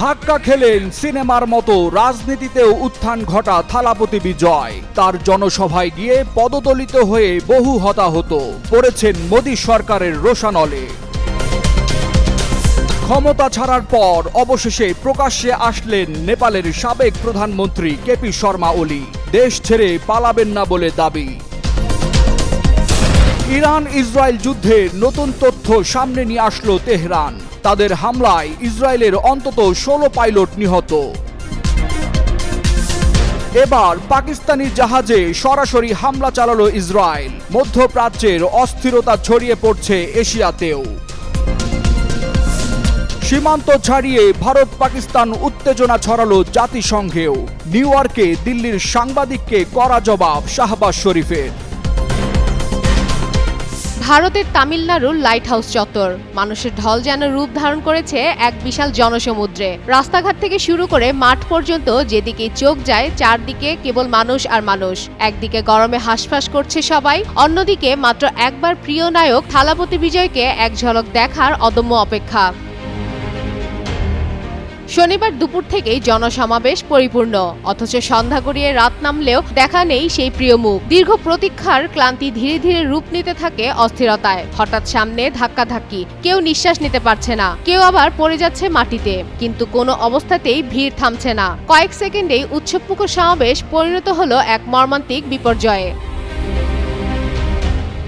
ধাক্কা খেলেন সিনেমার মতো রাজনীতিতেও উত্থান ঘটা থালাপতি বিজয়। তার জনসভায় গিয়ে পদদলিত হয়ে বহু হতাহত পড়েছেন মোদী সরকারের রোষানলে। ক্ষমতা ছাড়ার পর অবশেষে প্রকাশ্যে আসলেন নেপালের সাবেক প্রধানমন্ত্রী কেপি শর্মা ওলি। দেশ ছেড়ে পালাবেন না বলে দাবি। ইরান ইসরায়েল যুদ্ধে নতুন তথ্য সামনে নিয়ে আসলো তেহরান। তাদের হামলায় ইসরায়েলের অন্তত 16 পাইলট নিহত। এবার পাকিস্তানি জাহাজে সরাসরি হামলা চালালো ইসরায়েল। মধ্যপ্রাচ্যের অস্থিরতা ছড়িয়ে পড়ছে এশিয়াতেও। সীমান্ত ছাড়িয়ে ভারত পাকিস্তান উত্তেজনা ছড়ালো জাতিসংঘেও। নিউ ইয়র্কে দিল্লির সাংবাদিককে কড়া জবাব শাহবাজ শরীফের। ভারতের তামিলনাড়ুর লাইট হাউস চত্বর মানুষের ঢল যেন রূপ ধারণ করেছে এক বিশাল জনসমুদ্রে। রাস্তাঘাট থেকে শুরু করে মাঠ পর্যন্ত যেদিকে চোখ যায় চারদিকে কেবল মানুষ আর মানুষ। একদিকে গরমে হাঁসফাঁস করছে সবাই, অন্যদিকে মাত্র একবার প্রিয় নায়ক থালাপতি বিজয়কে এক ঝলক দেখার অদম্য অপেক্ষা। শনিবার দুপুর থেকেই জনসমাবেশ পরিপূর্ণ, অথচ সন্ধ্যা গড়িয়ে রাত নামলেও দেখা নেই সেই প্রিয় মুখ। দীর্ঘ প্রতীক্ষার ক্লান্তি ধীরে ধীরে রূপ নিতে থাকে অস্থিরতায়। হঠাৎ সামনে ধাক্কাধাক্কি, কেউ নিঃশ্বাস নিতে পারছে না, কেউ আবার পড়ে যাচ্ছে মাটিতে, কিন্তু কোনো অবস্থাতেই ভিড় থামছে না। কয়েক সেকেন্ডেই উৎসবমুখর সমাবেশ পরিণত হলো এক মর্মান্তিক বিপর্যয়ে।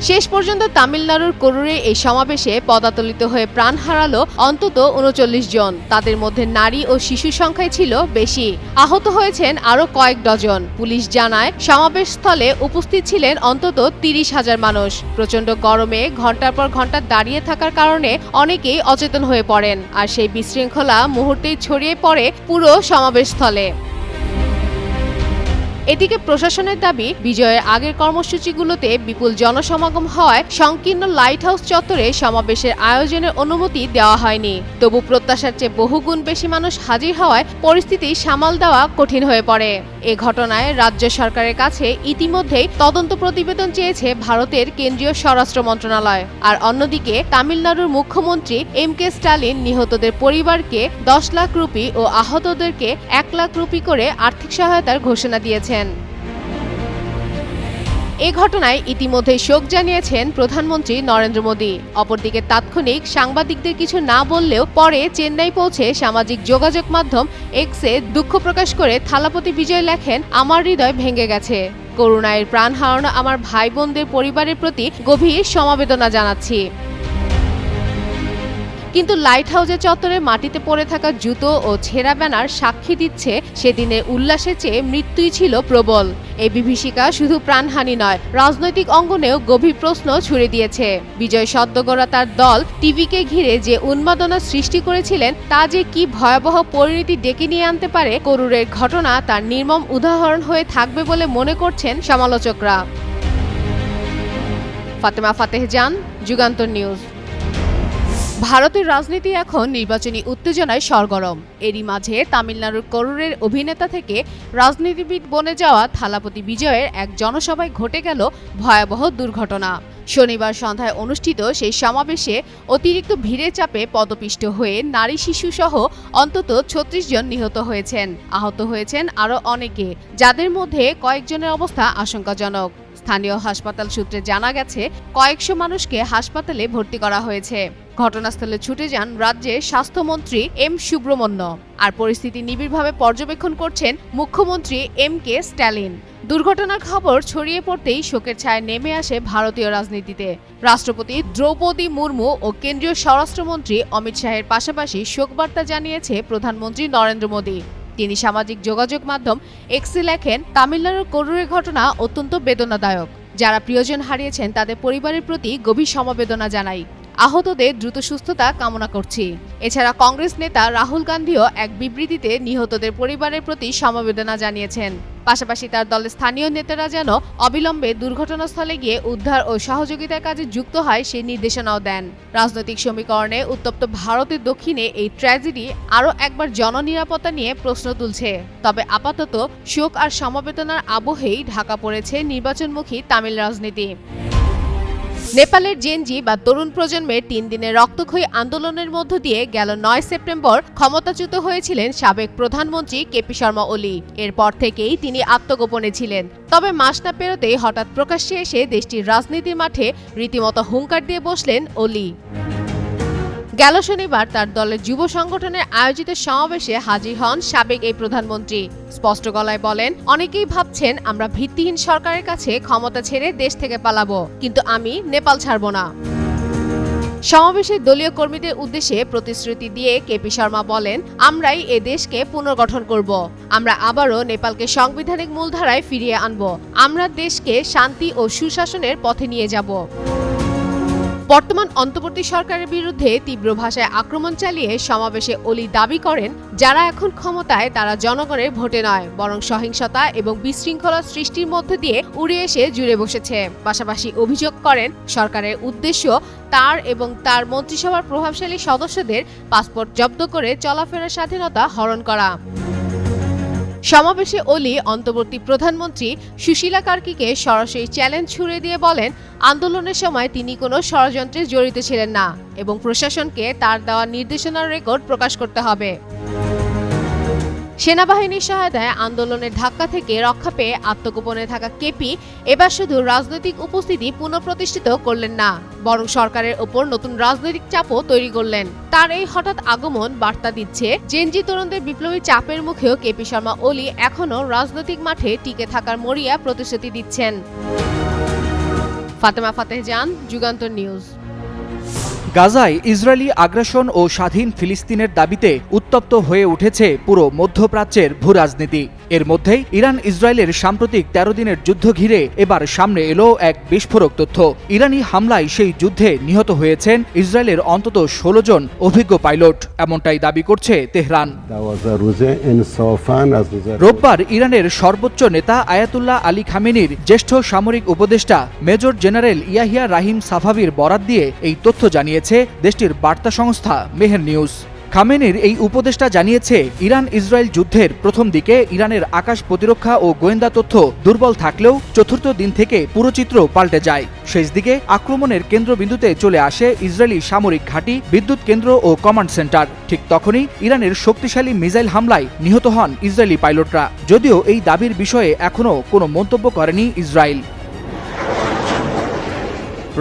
শেষ পর্যন্ত তামিলনাড়ুর করুরে এই সমাবেশে পদাতলিত হয়ে প্রাণ হারালো অন্তত 39 জন। তাদের মধ্যে নারী ও শিশু সংখ্যাই ছিল বেশি। আহত হয়েছেন আরো কয়েক ডজন। পুলিশ জানায় সমাবেশস্থলে উপস্থিত ছিলেন অন্তত 30,000 মানুষ। প্রচণ্ড গরমে ঘন্টার পর ঘন্টা দাঁড়িয়ে থাকার কারণে অনেকেই অচেতন হয়ে পড়েন, আর সেই বিশৃঙ্খলা মুহূর্তেই ছড়িয়ে পড়ে পুরো সমাবেশস্থলে। এদিকে প্রশাসনের দাবি, বিজয়ের আগের কর্মসূচিগুলোতে বিপুল জনসমাগম হওয়ায় সংকীর্ণ লাইট হাউস চত্বরে সমাবেশের আয়োজনের অনুমতি দেওয়া হয়নি। তবু প্রত্যাশার চেয়ে বহুগুণ বেশি মানুষ হাজির হওয়ায় পরিস্থিতি সামাল দেওয়া কঠিন হয়ে পড়ে। এ ঘটনায় রাজ্য সরকারের কাছে ইতিমধ্যেই তদন্ত প্রতিবেদন চেয়েছে ভারতের কেন্দ্রীয় স্বরাষ্ট্র মন্ত্রণালয়। আর অন্যদিকে তামিলনাড়ুর মুখ্যমন্ত্রী এম.কে. স্টালিন নিহতদের পরিবারকে 10 লাখ রুপি ও আহতদেরকে 1 লাখ রুপি করে আর্থিক সহায়তার ঘোষণা দিয়েছেন। এ ঘটনায় ইতিমধ্যেই শোক জানিয়েছেন প্রধানমন্ত্রী নরেন্দ্র মোদী। অপরদিকে তাৎক্ষণিক সাংবাদিকদের কিছু না বললেও পরে চেন্নাই পৌঁছে সামাজিক যোগাযোগ মাধ্যম এক্সে দুঃখ প্রকাশ করে থালাপতি বিজয় লেখেন, আমার হৃদয় ভেঙে গেছে। করুণায় প্রাণ হারানো আমার ভাই বোনদের পরিবারের প্রতি গভীর সমবেদনা জানাচ্ছি। কিন্তু লাইট হাউসের চত্বরে মাটিতে পড়ে থাকা জুতো ও ছেঁড়া ব্যানার সাক্ষী দিচ্ছে সেদিনের উল্লাসের চেয়ে মৃত্যুই ছিল প্রবল। এই বিভীষিকা শুধু প্রাণহানি নয়, রাজনৈতিক অঙ্গনেও গভীর প্রশ্ন ছুড়ে দিয়েছে। বিজয় সদ্যগড়া তার দল টিভিকে ঘিরে যে উন্মাদনা সৃষ্টি করেছিলেন তা যে কি ভয়াবহ পরিণতি ডেকে নিয়ে আনতে পারে, করুরের ঘটনা তার নির্মম উদাহরণ হয়ে থাকবে বলে মনে করছেন সমালোচকরা। ফাতেমা ফাতেহজান, যুগান্তর নিউজ। ভারতের রাজনীতি এখন নির্বাচনী উত্তেজনায় সরগরম। এরই মাঝে তামিলনাড়ুর করুরের অভিনেতা থেকে রাজনীতিবিদ বনে যাওয়া থালাপতি বিজয়ের এক জনসভায় ঘটে গেল ভয়াবহ দুর্ঘটনা। শনিবার সন্ধ্যায় অনুষ্ঠিত সেই সমাবেশে অতিরিক্ত ভিড়ের চাপে পদপিষ্ট হয়ে নারী শিশু সহ অন্তত 36 জন নিহত হয়েছেন। আহত হয়েছেন আরও অনেকে, যাদের মধ্যে কয়েকজনের অবস্থা আশঙ্কাজনক। স্থানীয় হাসপাতাল সূত্রে জানা গেছে, কয়েকশো মানুষকে হাসপাতালে ভর্তি করা হয়েছে। ঘটনাস্থলে ছুটে যান রাজ্যের স্বাস্থ্যমন্ত্রী এম সুব্রমণ্য। আর পরিস্থিতি নিবিড়ভাবে পর্যবেক্ষণ করছেন মুখ্যমন্ত্রী এম.কে. স্টালিন। দুর্ঘটনার খবর ছড়িয়ে পড়তেই শোকের ছায়া নেমে আসে ভারতীয় রাজনীতিতে। রাষ্ট্রপতি দ্রৌপদী মুর্মু ও কেন্দ্রীয় স্বরাষ্ট্রমন্ত্রী অমিত শাহের পাশাপাশি শোকবার্তা জানিয়েছে প্রধানমন্ত্রী নরেন্দ্র মোদী। তিনি সামাজিক যোগাযোগ মাধ্যম এক্সে লেখেন, তামিলনাড়ুর করুরের ঘটনা অত্যন্ত বেদনাদায়ক। যারা প্রিয়জন হারিয়েছেন তাদের পরিবারের প্রতি গভীর সমবেদনা জানাই। আহতদের দ্রুত সুস্থতা কামনা করছি। এছাড়া কংগ্রেস নেতা রাহুল গান্ধীও এক বিবৃতিতে নিহতদের পরিবারের প্রতি সমবেদনা জানিয়েছেন। পাশাপাশি তার দলের স্থানীয় নেতারা যেন অবিলম্বে দুর্ঘটনাস্থলে গিয়ে উদ্ধার ও সহযোগিতার কাজে যুক্ত হয় সেই নির্দেশনাও দেন। রাজনৈতিক সমীকরণে উত্তপ্ত ভারতের দক্ষিণে এই ট্র্যাজেডি আরও একবার জননিরাপত্তা নিয়ে প্রশ্ন তুলছে। তবে আপাতত শোক আর সমবেদনার আবহেই ঢাকা পড়েছে নির্বাচনমুখী তামিল রাজনীতি। নেপালের জেনজি বা তরুণ প্রজন্মের 3 দিনের রক্তক্ষয়ী আন্দোলনের মধ্য দিয়ে গেল 9 সেপ্টেম্বর ক্ষমতাচ্যুত হয়েছিলেন সাবেক প্রধানমন্ত্রী কেপি শর্মা ওলি। এরপর থেকেই তিনি আত্মগোপনে ছিলেন। তবে মাস না পেরোতেই হঠাৎ প্রকাশ্যে এসে দেশটির রাজনীতির মাঠে রীতিমতো হুঙ্কার দিয়ে বসলেন ওলি। গেল শনিবার তার দলের যুব সংগঠনের আয়োজিত সমাবেশে হাজির হন সাবেক এই প্রধানমন্ত্রী। স্পষ্ট গলায় বলেন, অনেকেই ভাবছেন আমরা ভিত্তিহীন সরকারের কাছে ক্ষমতা ছেড়ে দেশ থেকে পালাবো, কিন্তু আমি নেপাল ছাড়ব না। সমাবেশে দলীয় কর্মীদের উদ্দেশ্যে প্রতিশ্রুতি দিয়ে কেপি শর্মা বলেন, আমরাই এ দেশকে পুনর্গঠন করব। আমরা আবারও নেপালকে সাংবিধানিক মূলধারায় ফিরিয়ে আনব। আমরা দেশকে শান্তি ও সুশাসনের পথে নিয়ে যাব। বর্তমান অন্তর্বর্তী সরকারের বিরুদ্ধে তীব্র ভাষায় আক্রমণ চালিয়ে সমাবেশে ওলি দাবি করেন, যারা এখন ক্ষমতায় তারা জনগণের ভোটে নয়, বরং সহিংসতা এবং বিশৃঙ্খলা সৃষ্টির মধ্য দিয়ে উড়ে এসে জুড়ে বসেছে। পাশাপাশি অভিযোগ করেন, সরকারের উদ্দেশ্য তার এবং তার মন্ত্রিসভার প্রভাবশালী সদস্যদের পাসপোর্ট জব্দ করে চলাফেরার স্বাধীনতা হরণ করা। সমাবেশে ওলি অন্তর্বর্তী প্রধানমন্ত্রী সুশীলা কার্কিকে সরাসরি চ্যালেঞ্জ ছুড়ে দিয়ে বলেন, আন্দোলনের সময় তিনি কোনো ষড়যন্ত্রে জড়িত ছিলেন না এবং প্রশাসনকে তার দেওয়া নির্দেশনার রেকর্ড প্রকাশ করতে হবে। সেনাবাহিনীর সহায়তায় আন্দোলনের ধাক্কা থেকে রক্ষা পেয়ে আত্মগোপনে থাকা কেপি এবার শুধু রাজনৈতিক উপস্থিতি পুনঃপ্রতিষ্ঠিত করলেন না, বরং সরকারের ওপর নতুন রাজনৈতিক চাপও তৈরি করলেন। তার এই হঠাৎ আগমন বার্তা দিচ্ছে, জেনজি তরুণদের বিপ্লবী চাপের মুখেও কেপি শর্মা ওলি এখনও রাজনৈতিক মাঠে টিকে থাকার মরিয়া প্রতিশ্রুতি দিচ্ছেন। ফাতেমা ফাতেহ জান, যুগান্তর নিউজ। গাজায় ইসরায়েলি আগ্রাসন ও স্বাধীন ফিলিস্তিনের দাবিতে উত্তপ্ত হয়ে উঠেছে পুরো মধ্যপ্রাচ্যের ভূরাজনীতি। এর মধ্যেই ইরান ইসরায়েলের সাম্প্রতিক 13 দিনের যুদ্ধ ঘিরে এবার সামনে এলো এক বিস্ফোরক তথ্য। ইরানি হামলায় সেই যুদ্ধে নিহত হয়েছেন ইসরায়েলের অন্তত 16 জন অভিজ্ঞ পাইলট, এমনটাই দাবি করছে তেহরান। রোববার ইরানের সর্বোচ্চ নেতা আয়াতুল্লাহ আলী খামেনির জ্যেষ্ঠ সামরিক উপদেষ্টা মেজর জেনারেল ইয়াহিয়া রাহিম সাফাভির বরাত দিয়ে এই তথ্য জানিয়েছে দেশটির বার্তা সংস্থা মেহের নিউজ। খামেনির এই উপদেষ্টা জানিয়েছে, ইরান ইসরায়েল যুদ্ধের প্রথম দিকে ইরানের আকাশ প্রতিরক্ষা ও গোয়েন্দা তথ্য দুর্বল থাকলেও চতুর্থ দিন থেকে পুরো চিত্র পাল্টে যায়। শেষ দিকে আক্রমণের কেন্দ্রবিন্দুতে চলে আসে ইসরায়েলি সামরিক ঘাঁটি, বিদ্যুৎ কেন্দ্র ও কমান্ড সেন্টার। ঠিক তখনই ইরানের শক্তিশালী মিসাইল হামলায় নিহত হন ইসরায়েলি পাইলটরা। যদিও এই দাবির বিষয়ে এখনও কোনো মন্তব্য করেনি ইসরায়েল।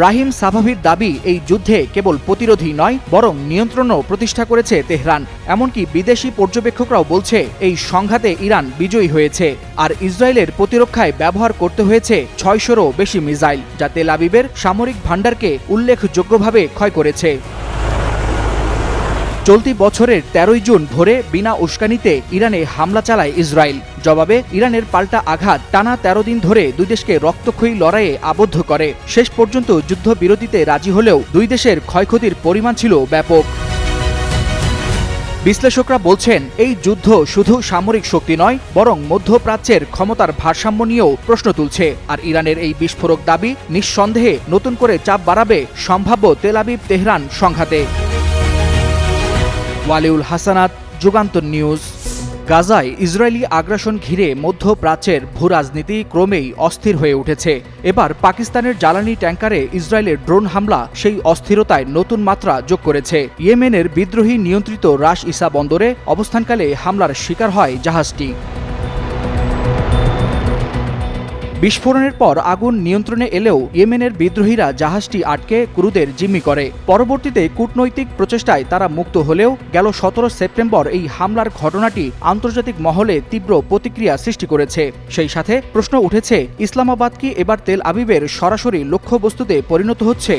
রাহিম সাফাভির দাবি, এই যুদ্ধে কেবল প্রতিরোধী নয়, বরং নিয়ন্ত্রণও প্রতিষ্ঠা করেছে তেহরান। এমনকি বিদেশি পর্যবেক্ষকরাও বলছে, এই সংঘাতে ইরান বিজয়ী হয়েছে, আর ইসরায়েলের প্রতিরক্ষায় ব্যবহার করতে হয়েছে 600-রও বেশি মিসাইল, যা তেল আবিবের সামরিক ভাণ্ডারকে উল্লেখযোগ্যভাবে ক্ষয় করেছে। চলতি বছরের 13 জুন ভোরে বিনা উস্কানিতে ইরানে হামলা চালায় ইসরায়েল। জবাবে ইরানের পাল্টা আঘাত টানা 13 দিন ধরে দুই দেশকে রক্তক্ষয়ী লড়াইয়ে আবদ্ধ করে। শেষ পর্যন্ত যুদ্ধবিরতিতে রাজি হলেও দুই দেশের ক্ষয়ক্ষতির পরিমাণ ছিল ব্যাপক। বিশ্লেষকরা বলছেন, এই যুদ্ধ শুধু সামরিক শক্তি নয়, বরং মধ্যপ্রাচ্যের ক্ষমতার ভারসাম্য নিয়েও প্রশ্ন তুলছে। আর ইরানের এই বিস্ফোরক দাবি নিঃসন্দেহে নতুন করে চাপ বাড়াবে সম্ভাব্য তেল আবিব তেহরান সংঘাতে। ওয়ালিউল হাসানাত, যুগান্তর নিউজ। গাজায় ইসরায়েলি আগ্রাসন ঘিরে মধ্যপ্রাচ্যের ভূরাজনীতি ক্রমেই অস্থির হয়ে উঠেছে। এবার পাকিস্তানের জ্বালানি ট্যাঙ্কারে ইসরায়েলের ড্রোন হামলা সেই অস্থিরতায় নতুন মাত্রা যোগ করেছে। ইয়েমেনের বিদ্রোহী নিয়ন্ত্রিত রাস ইসা বন্দরে অবস্থানকালে হামলার শিকার হয় জাহাজটি। বিস্ফোরণের পর আগুন নিয়ন্ত্রণে এলেও ইয়েমেনের বিদ্রোহীরা জাহাজটি আটকে ক্রুদের জিম্মি করে। পরবর্তীতে কূটনৈতিক প্রচেষ্টায় তারা মুক্ত হলেও গেল 17 সেপ্টেম্বর এই হামলার ঘটনাটি আন্তর্জাতিক মহলে তীব্র প্রতিক্রিয়া সৃষ্টি করেছে। সেই সাথে প্রশ্ন উঠেছে, ইসলামাবাদ কি এবার তেল আবিবের সরাসরি লক্ষ্যবস্তুতে পরিণত হচ্ছে?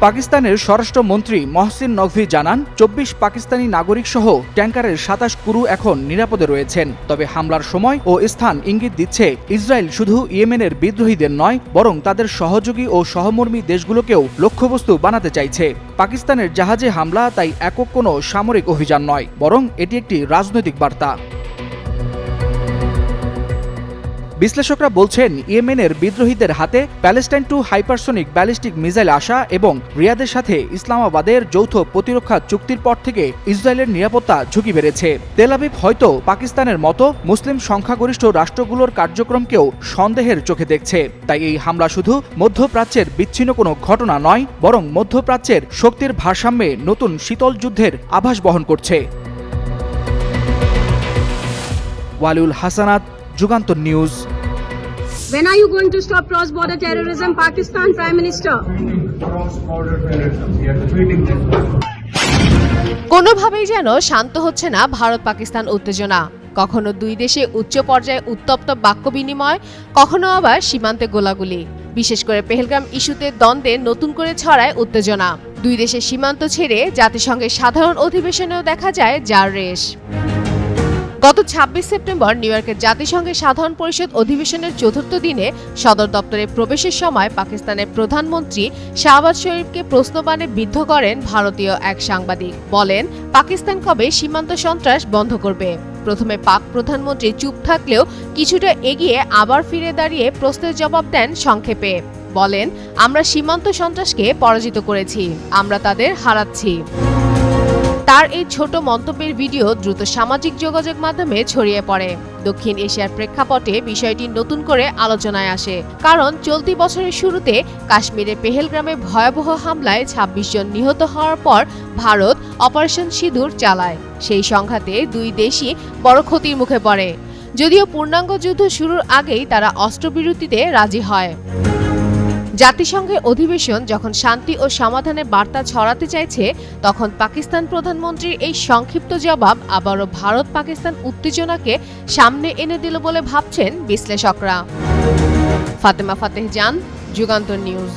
পাকিস্তানের স্বরাষ্ট্রমন্ত্রী মহসিন নকভি জানান, 24 পাকিস্তানি নাগরিক সহ ট্যাঙ্কারের 27 ক্রু এখন নিরাপদে রয়েছেন। তবে হামলার সময় ও স্থান ইঙ্গিত দিচ্ছে, ইসরায়েল শুধু ইয়েমেনের বিদ্রোহীদের নয়, বরং তাদের সহযোগী ও সহমর্মী দেশগুলোকেও লক্ষ্যবস্তু বানাতে চাইছে। পাকিস্তানের জাহাজে হামলা তাই একক কোনো সামরিক অভিযান নয়, বরং এটি একটি রাজনৈতিক বার্তা। বিশ্লেষকরা বলছেন ইয়েমেনের বিদ্রোহীদের হাতে Palestine two hypersonic ballistic missile আসা এবং রিয়াদের সাথে ইসলামাবাদের যৌথ প্রতিরক্ষা চুক্তির পর থেকে ইসরায়েলের নিরাপত্তা ঝুঁকি বেড়েছে। তেল আবিব হয়তো পাকিস্তানের মতো মুসলিম সংখ্যাগরিষ্ঠ রাষ্ট্রগুলোর কার্যক্রমকেও সন্দেহের চোখে দেখছে। তাই এই হামলা শুধু মধ্যপ্রাচ্যের বিচ্ছিন্ন কোনো ঘটনা নয়, বরং মধ্যপ্রাচ্যের শক্তির ভারসাম্যে নতুন শীতল যুদ্ধের আভাস বহন করছে। Waliul Hasanat, Jugantor news. When are you going to stop cross-border terrorism, Pakistan Prime Minister? Cross-border terrorism. We are defeating them. কোনোভাবেই যেন শান্ত হচ্ছে না ভারত পাকিস্তান উত্তেজনা। কখনো দুই দেশে উচ্চ পর্যায়ে উত্তপ্ত বাক্য বিনিময়, কখনো আবার সীমান্তে গোলাগুলি। বিশেষ করে পেহেলগাম ইস্যুতে দ্বন্দ্বে নতুন করে ছড়ায় উত্তেজনা। দুই দেশের সীমান্ত ছেড়ে জাতিসংঘের সাধারণ অধিবেশনেও দেখা যায় যার রেশ। গত ২৬ সেপ্টেম্বর নিউ ইয়র্কের জাতিসংঘের সাধারণ পরিষদ অধিবেশনের চতুর্থ দিনে সদর দপ্তরে প্রবেশের সময় পাকিস্তানের প্রধানমন্ত্রী শাহবাজ শরীফকে প্রশ্নবাণে বিদ্ধ করেন ভারতীয় এক সাংবাদিক। বলেন, পাকিস্তান কবে সীমান্ত সন্ত্রাস বন্ধ করবে? প্রথমে পাক প্রধানমন্ত্রী চুপ থাকলেও কিছুটা এগিয়ে আবার ফিরে দাঁড়িয়ে প্রশ্নের জবাব দেন সংক্ষেপে। বলেন, আমরা সীমান্ত সন্ত্রাসকে পরাজিত করেছি, আমরা তাদের হারাচ্ছি। তার এই ছোট মন্তব্যের ভিডিও দ্রুত সামাজিক যোগাযোগ মাধ্যমে ছড়িয়ে পড়ে। দক্ষিণ এশিয়ার প্রেক্ষাপটে বিষয়টি নতুন করে আলোচনায় আসে, কারণ চলতি বছরের শুরুতে কাশ্মীরের পেহেলগ্রামে ভয়াবহ হামলায় ২৬ জন নিহত হওয়ার পর ভারত অপারেশন সিঁদুর চালায়। সেই সংঘাতে দুই দেশই বড় ক্ষতির মুখে পড়ে। যদিও পূর্ণাঙ্গ যুদ্ধ শুরুর আগেই তারা অস্ত্রবিরতিতে রাজি হয়। জাতিসংঘের অধিবেশন যখন শান্তি ও সমাধানের বার্তা ছড়াতে চাইছে, তখন পাকিস্তান প্রধানমন্ত্রীর এই সংক্ষিপ্ত জবাব আবারও ভারত পাকিস্তান উত্তেজনাকে সামনে এনে দিল বলে ভাবছেন বিশ্লেষকরা। ফাতেমা ফাতেহ জান, যুগান্তর নিউজ।